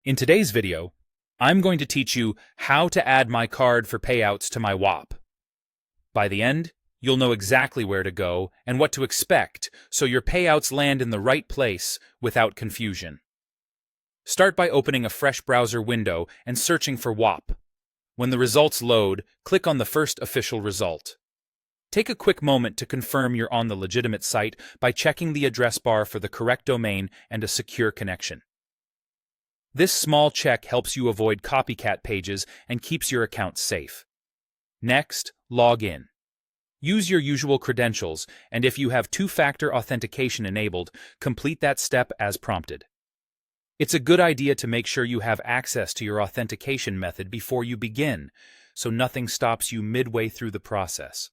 In today's video, I'm going to teach you how to add my card for payouts to my Whop. By the end, you'll know exactly where to go and what to expect so your payouts land in the right place without confusion. Start by opening a fresh browser window and searching for Whop. When the results load, click on the first official result. Take a quick moment to confirm you're on the legitimate site by checking the address bar for the correct domain and a secure connection. This small check helps you avoid copycat pages and keeps your account safe. Next, log in. Use your usual credentials, and if you have two-factor authentication enabled, complete that step as prompted. It's a good idea to make sure you have access to your authentication method before you begin, so nothing stops you midway through the process.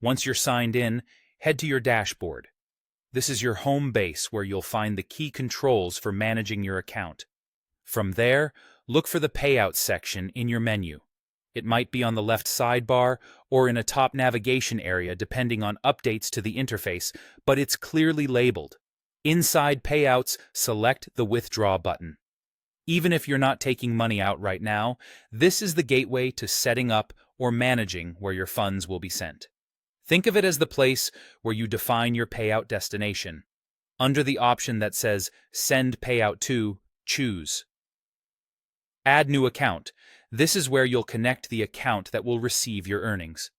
Once you're signed in, head to your dashboard. This is your home base where you'll find the key controls for managing your account. From there, look for the Payouts section in your menu. It might be on the left sidebar or in a top navigation area depending on updates to the interface, but it's clearly labeled. Inside Payouts, select the Withdraw button. Even if you're not taking money out right now, this is the gateway to setting up or managing where your funds will be sent. Think of it as the place where you define your payout destination. Under the option that says Send Payout To, choose Add New Account. This is where you'll connect the account that will receive your earnings.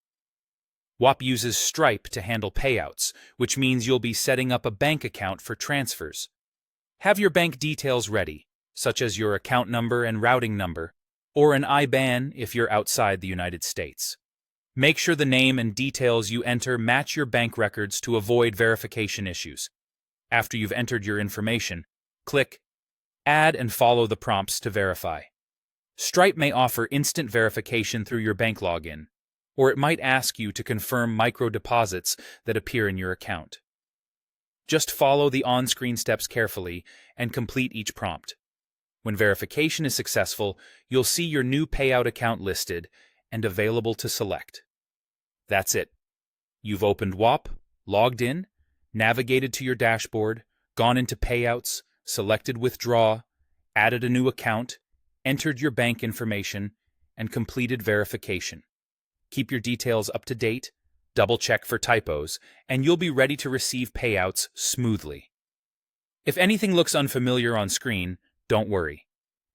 Whop uses Stripe to handle payouts, which means you'll be setting up a bank account for transfers. Have your bank details ready, such as your account number and routing number, or an IBAN if you're outside the United States. Make sure the name and details you enter match your bank records to avoid verification issues. After you've entered your information, click Add and follow the prompts to verify. Stripe may offer instant verification through your bank login, or it might ask you to confirm micro deposits that appear in your account. Just follow the on-screen steps carefully and complete each prompt. When verification is successful, you'll see your new payout account listed and available to select. That's it. You've opened Whop, logged in, navigated to your dashboard, gone into Payouts, selected Withdraw, added a new account, entered your bank information, and completed verification. Keep your details up to date, double-check for typos, and you'll be ready to receive payouts smoothly. If anything looks unfamiliar on screen, don't worry.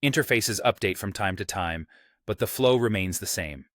Interfaces update from time to time, but the flow remains the same.